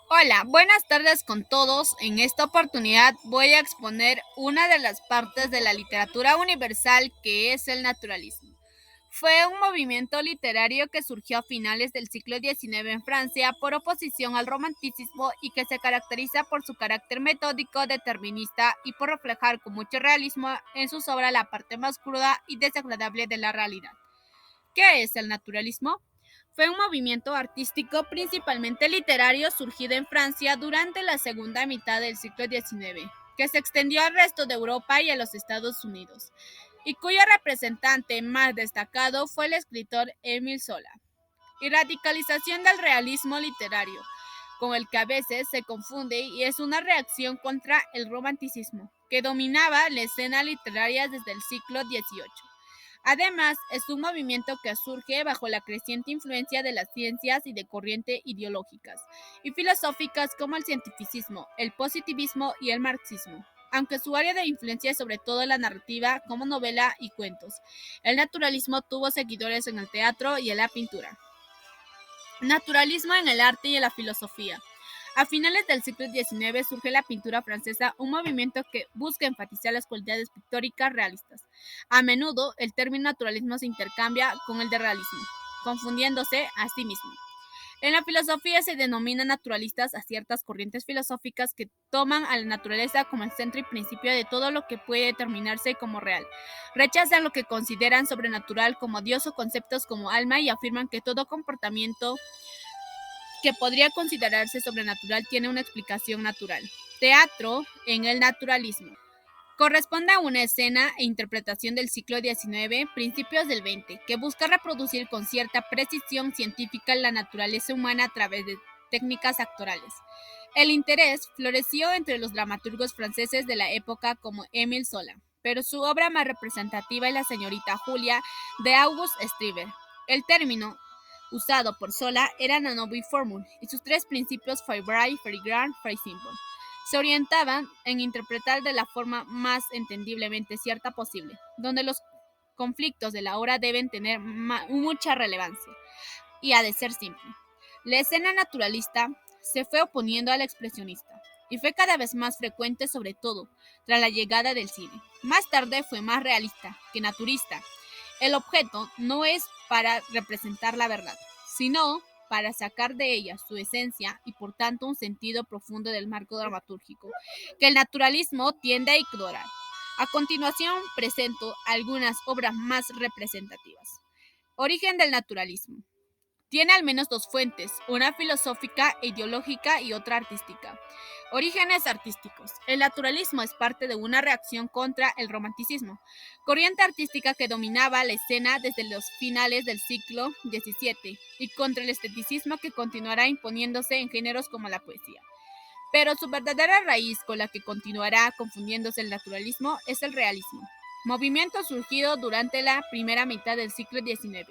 Hola, buenas tardes con todos. En esta oportunidad voy a exponer una de las partes de la literatura universal que es el naturalismo. Fue un movimiento literario que surgió a finales del siglo XIX en Francia por oposición al romanticismo y que se caracteriza por su carácter metódico, determinista y por reflejar con mucho realismo en sus obras la parte más cruda y desagradable de la realidad. ¿Qué es el naturalismo? Fue un movimiento artístico principalmente literario surgido en Francia durante la segunda mitad del siglo XIX, que se extendió al resto de Europa y a los Estados Unidos, y cuyo representante más destacado fue el escritor Émile Zola. Y radicalización del realismo literario, con el que a veces se confunde y es una reacción contra el romanticismo, que dominaba la escena literaria desde el siglo XVIII. Además, es un movimiento que surge bajo la creciente influencia de las ciencias y de corrientes ideológicas y filosóficas como el cientificismo, el positivismo y el marxismo, aunque su área de influencia es sobre todo la narrativa como novela y cuentos. El naturalismo tuvo seguidores en el teatro y en la pintura. Naturalismo en el arte y en la filosofía. A finales del siglo XIX surge la pintura francesa, un movimiento que busca enfatizar las cualidades pictóricas realistas. A menudo, el término naturalismo se intercambia con el de realismo, confundiéndose a sí mismo. En la filosofía se denomina naturalistas a ciertas corrientes filosóficas que toman a la naturaleza como el centro y principio de todo lo que puede determinarse como real. Rechazan lo que consideran sobrenatural como Dios o conceptos como alma y afirman que todo comportamiento que podría considerarse sobrenatural tiene una explicación natural. Teatro en el naturalismo. Corresponde a una escena e interpretación del siglo XIX, principios del XX, que busca reproducir con cierta precisión científica la naturaleza humana a través de técnicas actorales. El interés floreció entre los dramaturgos franceses de la época como Émile Zola, pero su obra más representativa es La señorita Julia de Auguste Strieber. El término usado por Zola era la noble formule y sus tres principios Fay Brave, Fay Grand, Fay Simple se orientaban en interpretar de la forma más entendiblemente cierta posible, donde los conflictos de la obra deben tener mucha relevancia y ha de ser simple. La escena naturalista se fue oponiendo a la expresionista y fue cada vez más frecuente, sobre todo tras la llegada del cine. Más tarde fue más realista que naturista. El objeto no es para representar la verdad, sino para sacar de ella su esencia y por tanto un sentido profundo del marco dramatúrgico, que el naturalismo tiende a ignorar. A continuación presento algunas obras más representativas. Origen del naturalismo. Tiene al menos dos fuentes, una filosófica e ideológica y otra artística. Orígenes artísticos. El naturalismo es parte de una reacción contra el romanticismo, corriente artística que dominaba la escena desde los finales del siglo XVII, y contra el esteticismo que continuará imponiéndose en géneros como la poesía. Pero su verdadera raíz con la que continuará confundiéndose el naturalismo es el realismo, movimiento surgido durante la primera mitad del siglo XIX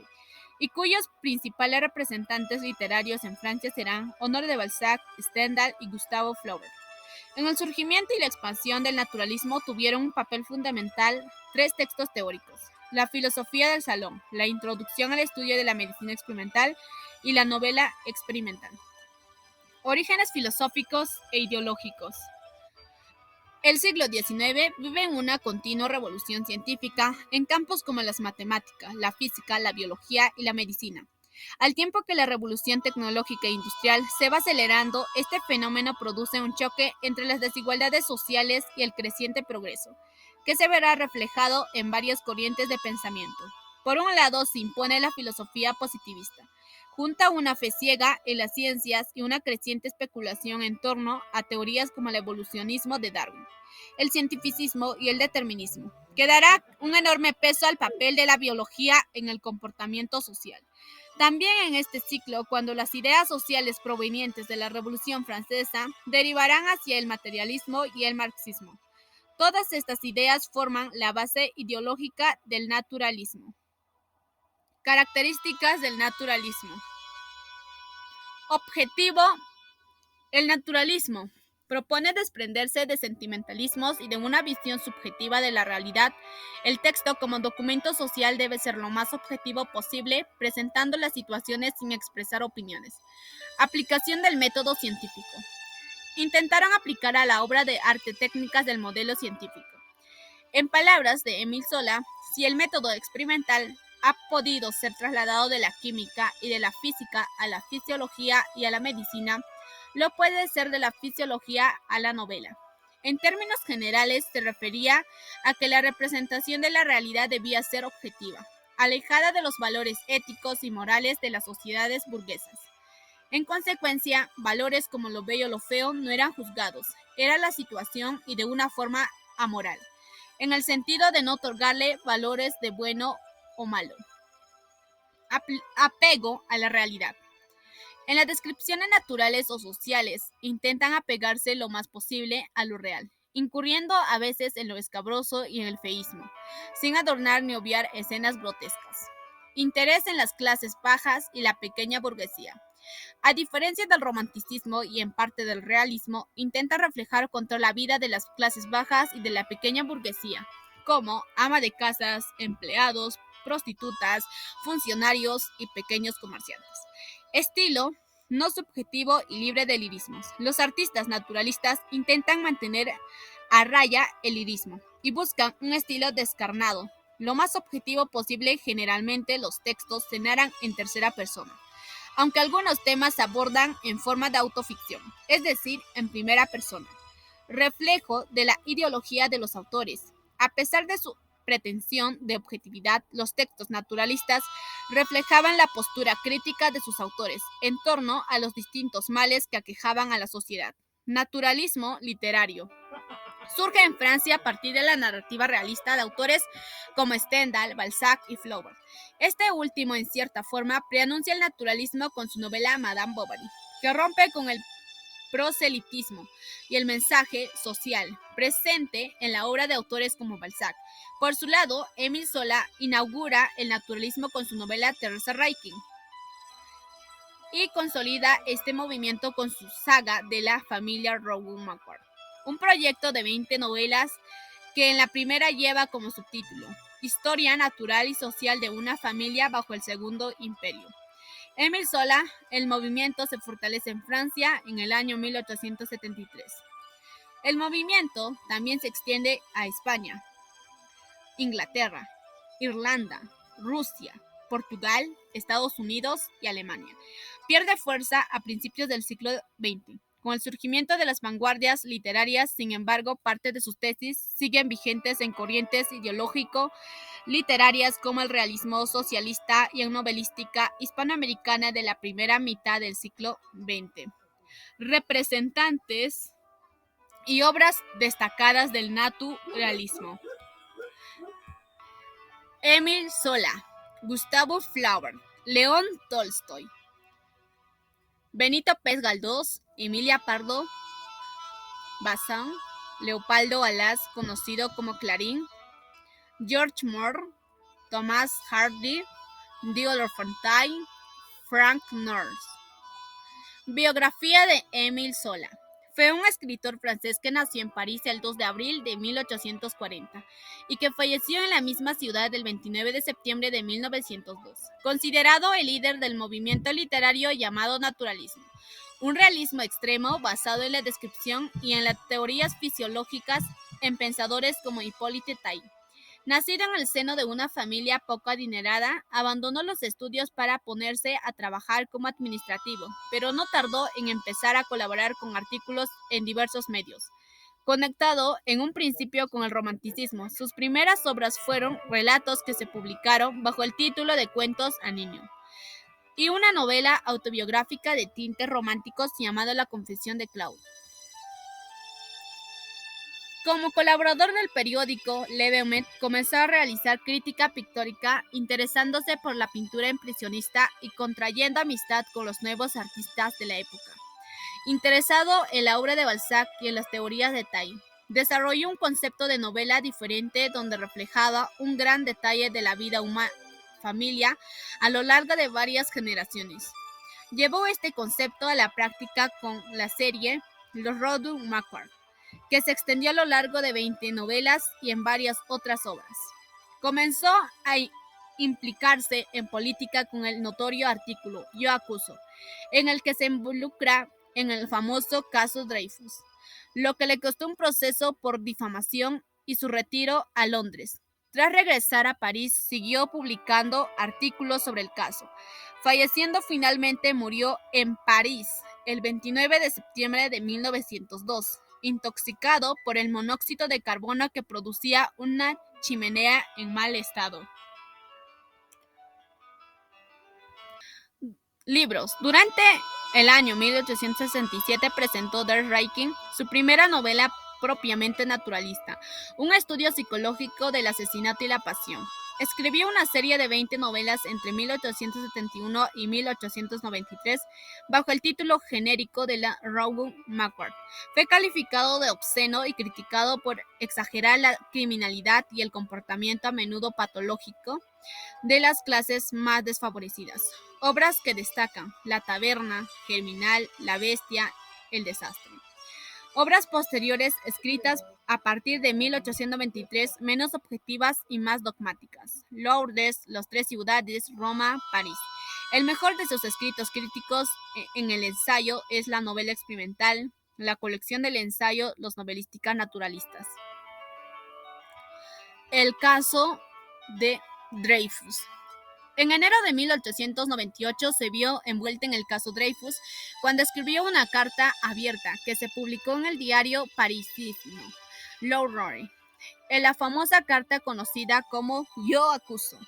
y cuyos principales representantes literarios en Francia serán Honoré de Balzac, Stendhal y Gustave Flaubert. En el surgimiento y la expansión del naturalismo tuvieron un papel fundamental tres textos teóricos: la filosofía del salón, la introducción al estudio de la medicina experimental y la novela experimental. Orígenes filosóficos e ideológicos. El siglo XIX vive en una continua revolución científica en campos como las matemáticas, la física, la biología y la medicina. Al tiempo que la revolución tecnológica e industrial se va acelerando, este fenómeno produce un choque entre las desigualdades sociales y el creciente progreso, que se verá reflejado en varias corrientes de pensamiento. Por un lado, se impone la filosofía positivista, junta una fe ciega en las ciencias y una creciente especulación en torno a teorías como el evolucionismo de Darwin, el cientificismo y el determinismo, que dará un enorme peso al papel de la biología en el comportamiento social. También en este ciclo, cuando las ideas sociales provenientes de la Revolución Francesa derivarán hacia el materialismo y el marxismo. Todas estas ideas forman la base ideológica del naturalismo. Características del naturalismo. Objetivo: el naturalismo propone desprenderse de sentimentalismos y de una visión subjetiva de la realidad. El texto como documento social debe ser lo más objetivo posible, presentando las situaciones sin expresar opiniones. Aplicación del método científico. intentaron aplicar a la obra de arte técnicas del modelo científico. En palabras de Émile Zola, si el método experimental ha podido ser trasladado de la química y de la física a la fisiología y a la medicina, lo puede ser de la fisiología a la novela. En términos generales, se refería a que la representación de la realidad debía ser objetiva, alejada de los valores éticos y morales de las sociedades burguesas. En consecuencia, valores como lo bello o lo feo no eran juzgados, era la situación y de una forma amoral, en el sentido de no otorgarle valores de bueno o malo. Apego a la realidad. En las descripciones naturales o sociales, intentan apegarse lo más posible a lo real, incurriendo a veces en lo escabroso y en el feísmo, sin adornar ni obviar escenas grotescas. Interés en las clases bajas y la pequeña burguesía. A diferencia del romanticismo y en parte del realismo, intenta reflejar contra la vida de las clases bajas y de la pequeña burguesía, como ama de casas, empleados, prostitutas, funcionarios y pequeños comerciantes. Estilo no subjetivo y libre de lirismos. Los artistas naturalistas intentan mantener a raya el lirismo y buscan un estilo descarnado, lo más objetivo posible. Generalmente los textos se narran en tercera persona, aunque algunos temas se abordan en forma de autoficción, es decir, en primera persona, reflejo de la ideología de los autores. A pesar de su pretensión de objetividad, los textos naturalistas reflejaban la postura crítica de sus autores en torno a los distintos males que aquejaban a la sociedad. Naturalismo literario. Surge en Francia a partir de la narrativa realista de autores como Stendhal, Balzac y Flaubert. Este último, en cierta forma, preanuncia el naturalismo con su novela Madame Bovary, que rompe con el proselitismo y el mensaje social presente en la obra de autores como Balzac. Por su lado, Émile Zola inaugura el naturalismo con su novela Teresa Raikin y consolida este movimiento con su saga de la familia Rougon-Macquart, un proyecto de 20 novelas que en la primera lleva como subtítulo Historia natural y social de una familia bajo el Segundo Imperio. Émile Zola, el movimiento se fortalece en Francia en el año 1873. El movimiento también se extiende a España, Inglaterra, Irlanda, Rusia, Portugal, Estados Unidos y Alemania. Pierde fuerza a principios del siglo XX. Con el surgimiento de las vanguardias literarias, sin embargo, parte de sus tesis siguen vigentes en corrientes ideológico-literarias como el realismo socialista y en novelística hispanoamericana de la primera mitad del siglo XX. Representantes y obras destacadas del naturalismo. Émile Zola, Gustave Flaubert, León Tolstoy, Benito Pérez Galdós, Emilia Pardo Bazán, Leopoldo Alas, conocido como Clarín, George Moore, Thomas Hardy, Theodore Fontaine, Frank Norris. Biografía de Émile Zola. Fue un escritor francés que nació en París el 2 de abril de 1840 y que falleció en la misma ciudad el 29 de septiembre de 1902. Considerado el líder del movimiento literario llamado naturalismo, un realismo extremo basado en la descripción y en las teorías fisiológicas en pensadores como Hippolyte Taine. Nacido en el seno de una familia poco adinerada, abandonó los estudios para ponerse a trabajar como administrativo, pero no tardó en empezar a colaborar con artículos en diversos medios. Conectado en un principio con el romanticismo, sus primeras obras fueron relatos que se publicaron bajo el título de Cuentos a niño y una novela autobiográfica de tintes románticos llamada La confesión de Claude. Como colaborador del periódico Le Veumet, comenzó a realizar crítica pictórica, interesándose por la pintura impresionista y contrayendo amistad con los nuevos artistas de la época. Interesado en la obra de Balzac y en las teorías de Taine, desarrolló un concepto de novela diferente donde reflejaba un gran detalle de la vida familia a lo largo de varias generaciones. Llevó este concepto a la práctica con la serie Los Rougon-Macquart, que se extendió a lo largo de 20 novelas y en varias otras obras. Comenzó a implicarse en política con el notorio artículo Yo acuso, en el que se involucra en el famoso caso Dreyfus, lo que le costó un proceso por difamación y su retiro a Londres. Tras regresar a París, siguió publicando artículos sobre el caso. Falleciendo finalmente, murió en París el 29 de septiembre de 1902, intoxicado por el monóxido de carbono que producía una chimenea en mal estado. Libros. Durante el año 1867 presentó Der Reichen, su primera novela propiamente naturalista, un estudio psicológico del asesinato y la pasión. Escribió una serie de 20 novelas entre 1871 y 1893 bajo el título genérico de la Rawdon Macquarie. Fue calificado de obsceno y criticado por exagerar la criminalidad y el comportamiento a menudo patológico de las clases más desfavorecidas. Obras que destacan: La taberna, Germinal, La bestia, El desastre. Obras posteriores escritas a partir de 1823, menos objetivas y más dogmáticas: Lourdes, Los tres ciudades, Roma, París. El mejor de sus escritos críticos en el ensayo es la novela experimental, la colección del ensayo Los novelísticas naturalistas. El caso de Dreyfus. En enero de 1898 se vio envuelta en el caso Dreyfus cuando escribió una carta abierta que se publicó en el diario parisino L'Aurore, en la famosa carta conocida como Yo acuso,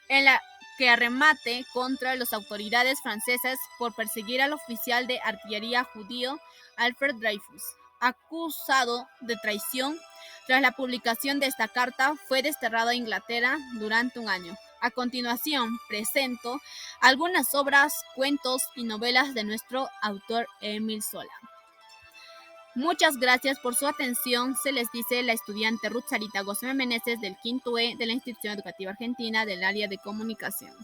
en la que arremate contra las autoridades francesas por perseguir al oficial de artillería judío Alfred Dreyfus, acusado de traición. Tras la publicación de esta carta, fue desterrado a Inglaterra durante un año. A continuación, presento algunas obras, cuentos y novelas de nuestro autor Émile Zola. Muchas gracias por su atención. Se les dice la estudiante Ruth Sarita Gómez Meneses del quinto E de la Institución Educativa Argentina del área de comunicación.